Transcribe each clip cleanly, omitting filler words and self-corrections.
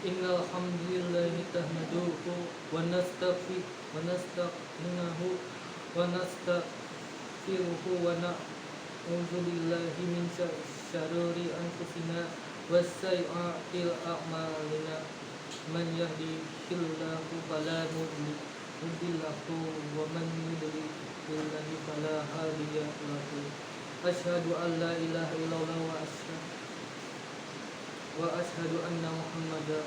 Innal hamdalillahi tahmaduhu wa nasta'inuhu wa nastaghfiruhu wa na'udzu billahi min syaruri anfusina was sayyi'atil a'malina man yahdihillahu fala mudilla lahu wa man yudlil fala hadiya lahu. Asyhadu an la ilaha illallah wa asyhadu anna Muhammadan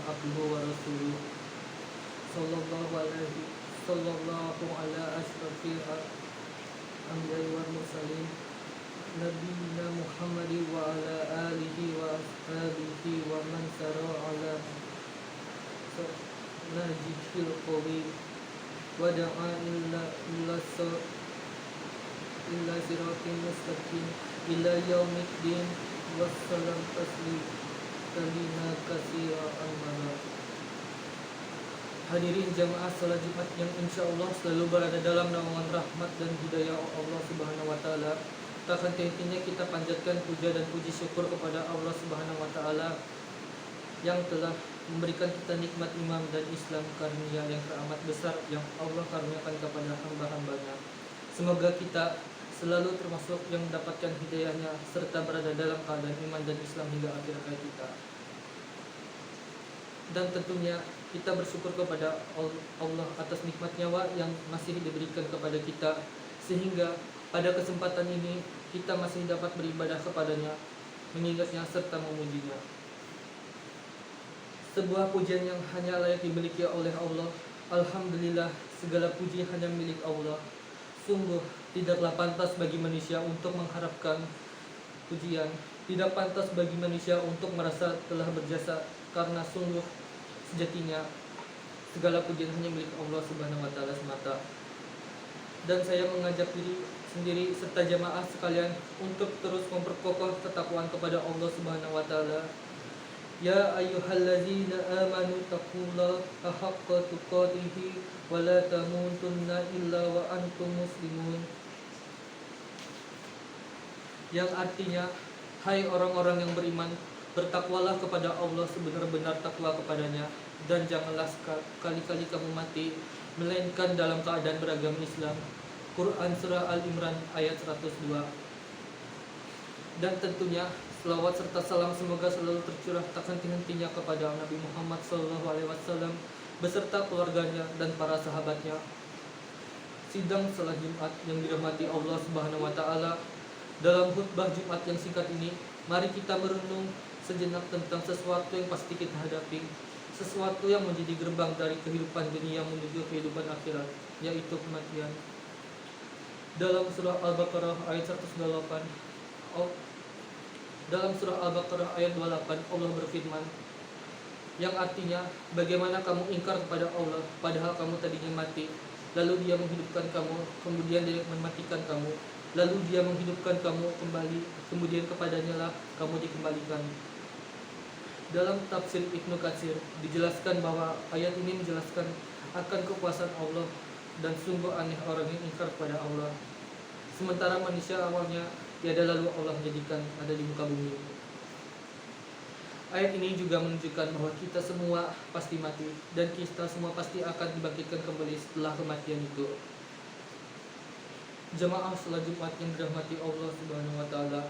abduhu wa rasuluh. Sallallahu ala asyrafil anbiya'i wal mursalin nabiyina Muhammadin wa ala alihi wa ashabihi wa man sara ala najihil qawim wa da'a illa siratin mustaqim ila yaumiddin wassalam taslima katsira amana. Hadirin jamaah salat Jumat yang insya Allah selalu berada dalam naungan rahmat dan hidayah Allah Subhanahu wa taala. Tak henti-hentinya kita panjatkan puja dan puji syukur kepada Allah Subhanahu wa taala yang telah memberikan kita nikmat iman dan Islam, karunia yang teramat besar yang Allah karuniakan kepada hamba-hambanya. Semoga kita selalu termasuk yang mendapatkan hidayahnya serta berada dalam keadaan iman dan Islam hingga akhir hayat kita. Dan tentunya kita bersyukur kepada Allah atas nikmat nyawa yang masih diberikan kepada kita, sehingga pada kesempatan ini kita masih dapat beribadah kepadanya, mengingatnya serta memujinya. Sebuah pujian yang hanya layak dimiliki oleh Allah. Alhamdulillah, segala puji hanya milik Allah. Sungguh tidaklah pantas bagi manusia untuk mengharapkan pujian, tidak pantas bagi manusia untuk merasa telah berjasa, karena sungguh sejatinya segala pujian hanya milik Allah Subhanahu wa taala semata. Dan saya mengajak diri sendiri serta jamaah sekalian untuk terus memperkokoh ketakwaan kepada Allah Subhanahu wa taala. Ya ayyuhallazina amanu taqullaha haqqa tuqatih wa la tamutunna illa wa antum muslimun. Yang artinya, hai orang-orang yang beriman, bertakwalah kepada Allah sebenar-benar takwa kepadanya, dan janganlah sekali-kali kamu mati melainkan dalam keadaan beragama Islam. Quran Surah Al-Imran ayat 102. Dan tentunya selawat serta salam semoga selalu tercurah tak henti-hentinya kepada Nabi Muhammad SAW beserta keluarganya dan para sahabatnya. Sidang salat Jumat yang dirahmati Allah Subhanahu wa taala, dalam khutbah Jumat yang singkat ini, mari kita merenung sejenak tentang sesuatu yang pasti kita hadapi, sesuatu yang menjadi gerbang dari kehidupan dunia menuju kehidupan akhirat, yaitu kematian. Dalam surah Al-Baqarah ayat 128, dalam surah Al-Baqarah ayat 28, Allah berfirman, yang artinya, bagaimana kamu ingkar kepada Allah padahal kamu tadinya mati, lalu Dia menghidupkan kamu, kemudian Dia mematikan kamu, lalu Dia menghidupkan kamu kembali, kemudian kepadanya lah kamu dikembalikan. Dalam tafsir Ibnu Katsir dijelaskan bahwa ayat ini menjelaskan akan kekuasaan Allah, dan sungguh aneh orang yang ingkar kepada Allah, sementara manusia awalnya tiada lalu Allah jadikan ada di muka bumi. Ayat ini juga menunjukkan bahwa kita semua pasti mati, dan kita semua pasti akan dibangkitkan kembali setelah kematian itu. Jamaah salat Jumat yang dirahmati Allah Subhanahu wa taala,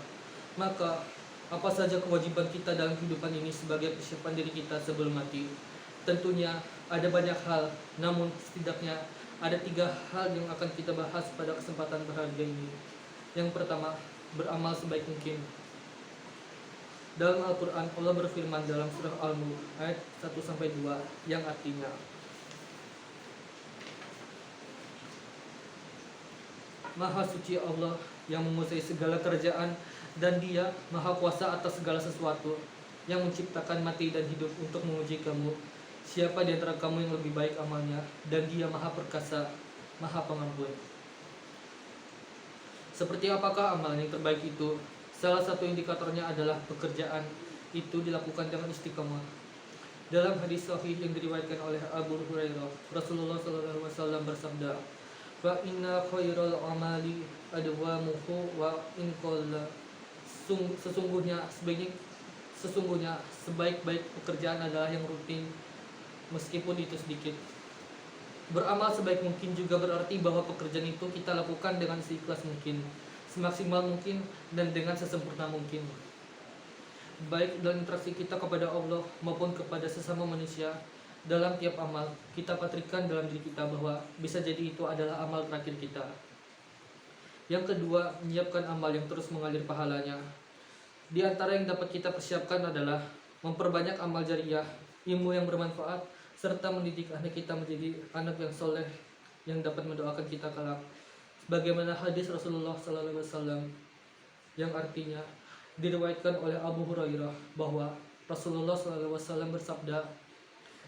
maka apa saja kewajiban kita dalam kehidupan ini sebagai persiapan diri kita sebelum mati? Tentunya ada banyak hal, namun setidaknya ada 3 hal yang akan kita bahas pada kesempatan berharga ini. Yang pertama, beramal sebaik mungkin. Dalam Al-Quran, Allah berfirman dalam surah Al-Mulk ayat 1-2 yang artinya, Maha suci Allah yang menguasai segala kerajaan, dan Dia maha kuasa atas segala sesuatu, yang menciptakan mati dan hidup untuk menguji kamu, siapa di antara kamu yang lebih baik amalnya, dan Dia maha perkasa, maha pengampun. Seperti apakah amalan yang terbaik itu? Salah satu indikatornya adalah pekerjaan itu dilakukan dengan istiqamah. Dalam hadis sahih yang diriwayatkan oleh Abu Hurairah, Rasulullah SAW bersabda, "Fa inna khairal amali adwamuhu wa in qalla." Sesungguhnya Sesungguhnya sebaik-baik pekerjaan adalah yang rutin, meskipun itu sedikit. Beramal sebaik mungkin juga berarti bahwa pekerjaan itu kita lakukan dengan seikhlas mungkin, semaksimal mungkin, dan dengan sesempurna mungkin. Baik dalam interaksi kita kepada Allah maupun kepada sesama manusia, dalam tiap amal kita patrikan dalam diri kita bahwa bisa jadi itu adalah amal terakhir kita. Yang kedua, menyiapkan amal yang terus mengalir pahalanya. Di antara yang dapat kita persiapkan adalah memperbanyak amal jariah, ilmu yang bermanfaat, serta mendidik anak kita menjadi anak yang soleh yang dapat mendoakan kita kelak. Bagaimana hadis Rasulullah SAW yang artinya diriwayatkan oleh Abu Hurairah bahwa Rasulullah SAW bersabda,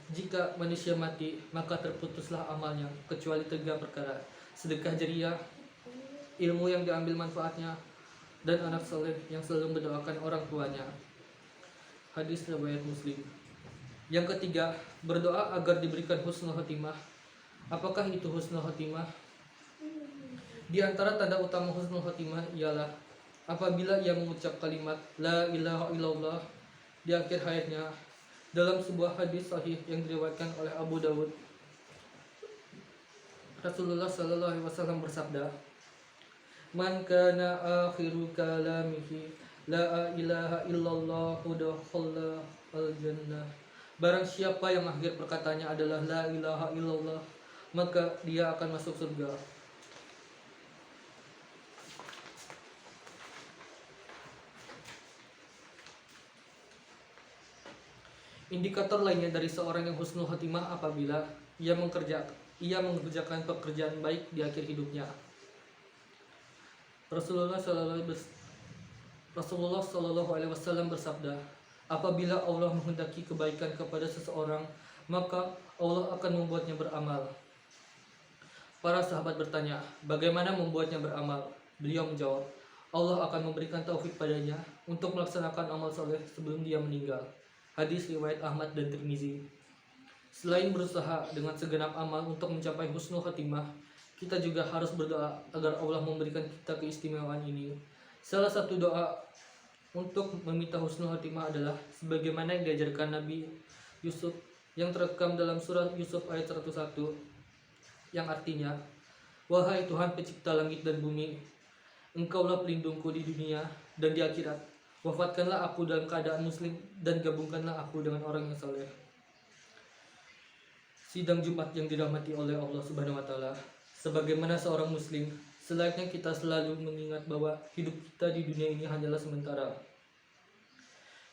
jika manusia mati maka terputuslah amalnya kecuali 3 perkara: sedekah jariah, ilmu yang diambil manfaatnya, dan anak soleh yang selalu mendoakan orang tuanya. Hadis riwayat Muslim. Yang ketiga, berdoa agar diberikan husnul khotimah. Apakah itu husnul khotimah? Di antara tanda utama husnul khotimah ialah apabila ia mengucap kalimat la ilaha illallah di akhir hayatnya. Dalam sebuah hadis sahih yang diriwayatkan oleh Abu Dawud, Rasulullah SAW bersabda, man kana akhiru kalamihi la ilaha illallah dakhala al-jannah. Barang siapa yang akhir perkataannya adalah la ilaha illallah, maka dia akan masuk surga. Indikator lainnya dari seorang yang husnul khotimah apabila ia mengerjakan pekerjaan baik di akhir hidupnya. Rasulullah SAW bersabda, apabila Allah menghendaki kebaikan kepada seseorang, maka Allah akan membuatnya beramal. Para sahabat bertanya, bagaimana membuatnya beramal? Beliau menjawab, Allah akan memberikan taufik padanya untuk melaksanakan amal soleh sebelum dia meninggal. Hadis riwayat Ahmad dan Tirmizi. Selain berusaha dengan segenap amal untuk mencapai husnul khotimah, kita juga harus berdoa agar Allah memberikan kita keistimewaan ini. Salah satu doa untuk meminta husnul khotimah adalah sebagaimana yang diajarkan Nabi Yusuf yang terekam dalam surah Yusuf ayat 101, yang artinya, wahai Tuhan pencipta langit dan bumi, Engkaulah pelindungku di dunia dan di akhirat. Wafatkanlah aku dalam keadaan muslim dan gabungkanlah aku dengan orang yang saleh. Sidang Jumat yang dirahmati oleh Allah Subhanahu wa taala. Sebagaimana seorang muslim, selayaknya kita selalu mengingat bahwa hidup kita di dunia ini hanyalah sementara.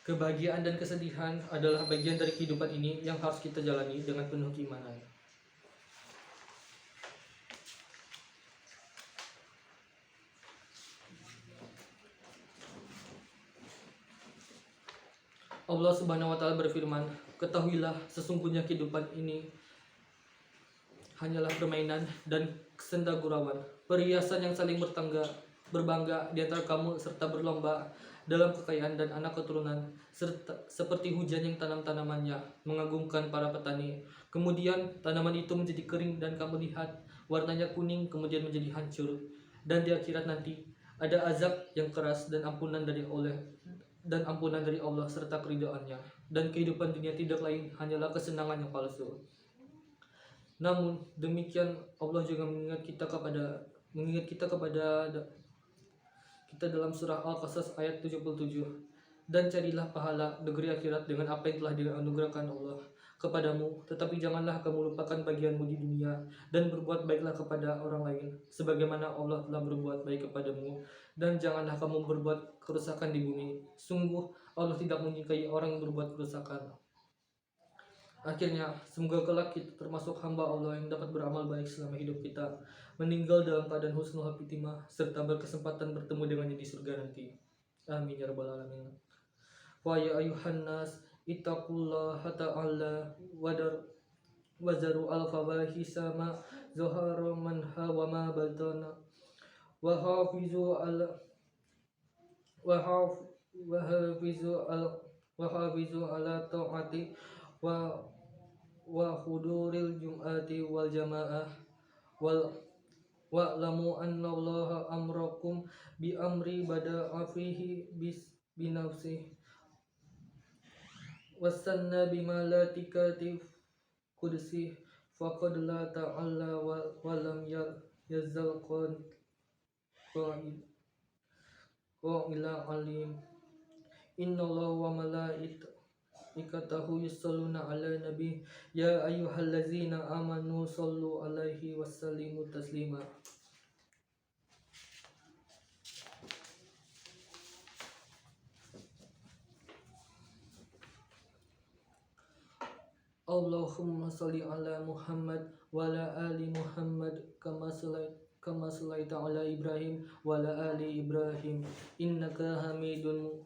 Kebahagiaan dan kesedihan adalah bagian dari kehidupan ini yang harus kita jalani dengan penuh keimanan. Allah Subhanahu wa taala berfirman, ketahuilah sesungguhnya kehidupan ini hanyalah permainan dan senda gurauan, perhiasan yang saling berbangga di antara kamu serta berlomba dalam kekayaan dan anak keturunan, serta seperti hujan yang tanam-tanamannya mengagumkan para petani. Kemudian tanaman itu menjadi kering dan kamu lihat warnanya kuning kemudian menjadi hancur. Dan di akhirat nanti ada azab yang keras dan ampunan dari Allah serta keridhaannya. Dan kehidupan dunia tidak lain hanyalah kesenangan yang palsu. Namun demikian Allah juga mengingat kita dalam surah Al-Qasas ayat 77. Dan carilah pahala negeri akhirat dengan apa yang telah dianugerahkan Allah kepadamu, tetapi janganlah kamu lupakan bagianmu di dunia dan berbuat baiklah kepada orang lain sebagaimana Allah telah berbuat baik kepadamu, dan janganlah kamu berbuat kerusakan di bumi. Sungguh Allah tidak menyukai orang yang berbuat kerusakan. Akhirnya, semoga kelak kita termasuk hamba Allah yang dapat beramal baik selama hidup kita, meninggal dalam keadaan husnul khotimah, serta berkesempatan bertemu dengannya di surga nanti. Amin ya rabbal alamin. Wa ya ayuhan nas ittaqullaha ta'ala wazaru al-fawahisa ma zahara manha wa ma batana wa hafizu ala ta'ati wa huduril jum'ati wal jamaah wa'lamu anna allaha amrakum bi amri bada'a fihi binafsih wasanna bimalaikati qudsi faqad la ta'ala wa lam yazal qa'ila alim innallaha wa malaikatahu yusholluna 'alan nabi ya ayyuhallazina amanu shollu 'alaihi wasallimu taslima. Allahumma sholli ala Muhammad wa ala ali Muhammad kama shallaita ala Ibrahim wa ala ali Ibrahim innaka Hamidun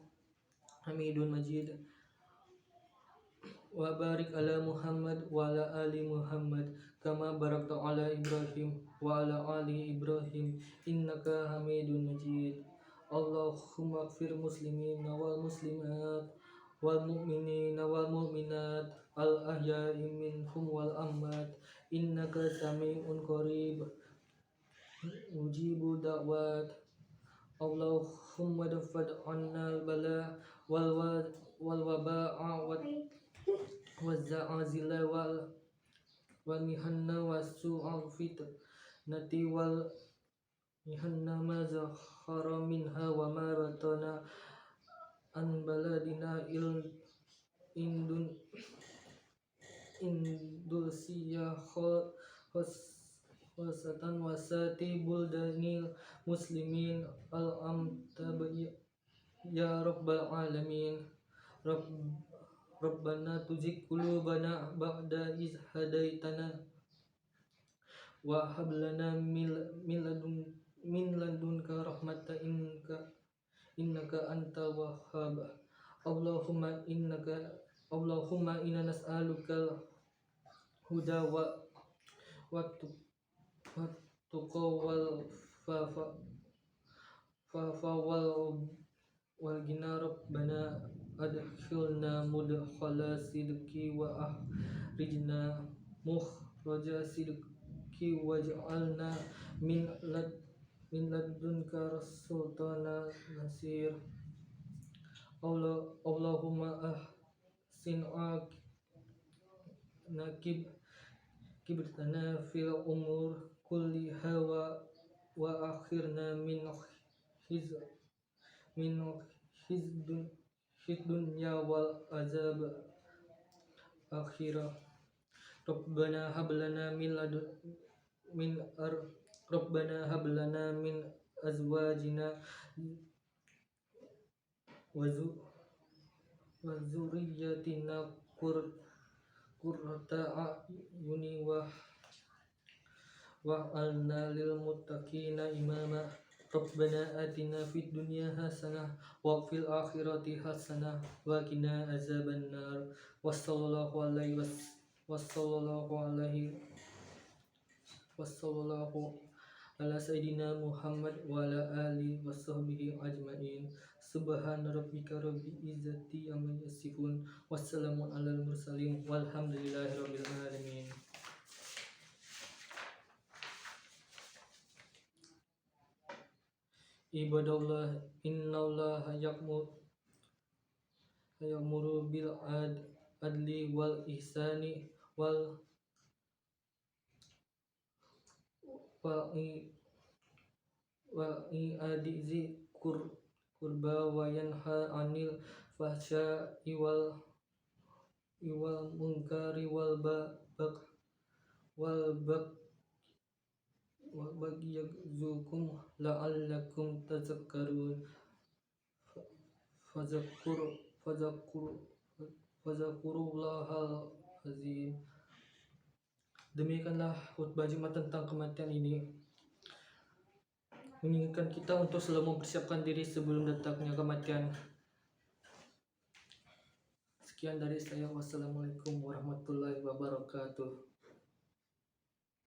Majid. Wa barik ala Muhammad wa ala ali Muhammad kama barakta ala Ibrahim wa ala ali Ibrahim innaka Hamidun Majid. Allahumma ighfir muslimina wal muslimat wal mu'minina wal mu'minat al ahya'i minhum wal amwat innaka sami'un qarib mujibu da'wat. Allahumma dafad 'anna al bala wal waba'a wal za'azila wal mihanna wasu'al fitnati wal mihanna ma zahara minha wa ma batana an baladina Indonesia khosatan wasati buldanil muslimin al-amtabi ya rabbal alamin. Rabbana tuzigh qulubana ba'da iz hadaitana wa hab lana min ladunka rahmatan innaka antal wahhab. Allahumma inna nas'aluka huda wa tuqa wal fafa wal gina. Rabbana adkhilna mudkhala sidqi wa akhrijna mukhraja sidqi waj'alna min ladunka sultana nasir. Allahumma ahsin kibtana fil umur kulliha wa akhirna min dunya wal azab akhirah. Rabbana hab lana min azwajina wa zurriyyatina qurrata a'yuni wa alna lil muttaqina imama. Rabbana atina fid dunya hasanah wa fil akhirati hasanah wa qina azabannar. Wassallallahu ala sayyidina Muhammad wa ala alihi washabbihi ajmain. Subhana rabbika rabbil izzati amma yasifun wassalamun alal mursalin walhamdulillahi rabbil alamin. Ibadallah innallaha ya'muru bil adli wal ihsani wal i'adzi qurba wa yanha 'anil fahsya'i wal munkari wal bagyi ya'zukum la'allakum tadhakkarun. Fadzakurullahal azim. Demikianlah khutbah Jumat tentang kematian ini, mengingatkan kita untuk selalu mempersiapkan diri sebelum datangnya kematian. Sekian dari saya. Wassalamualaikum warahmatullahi wabarakatuh.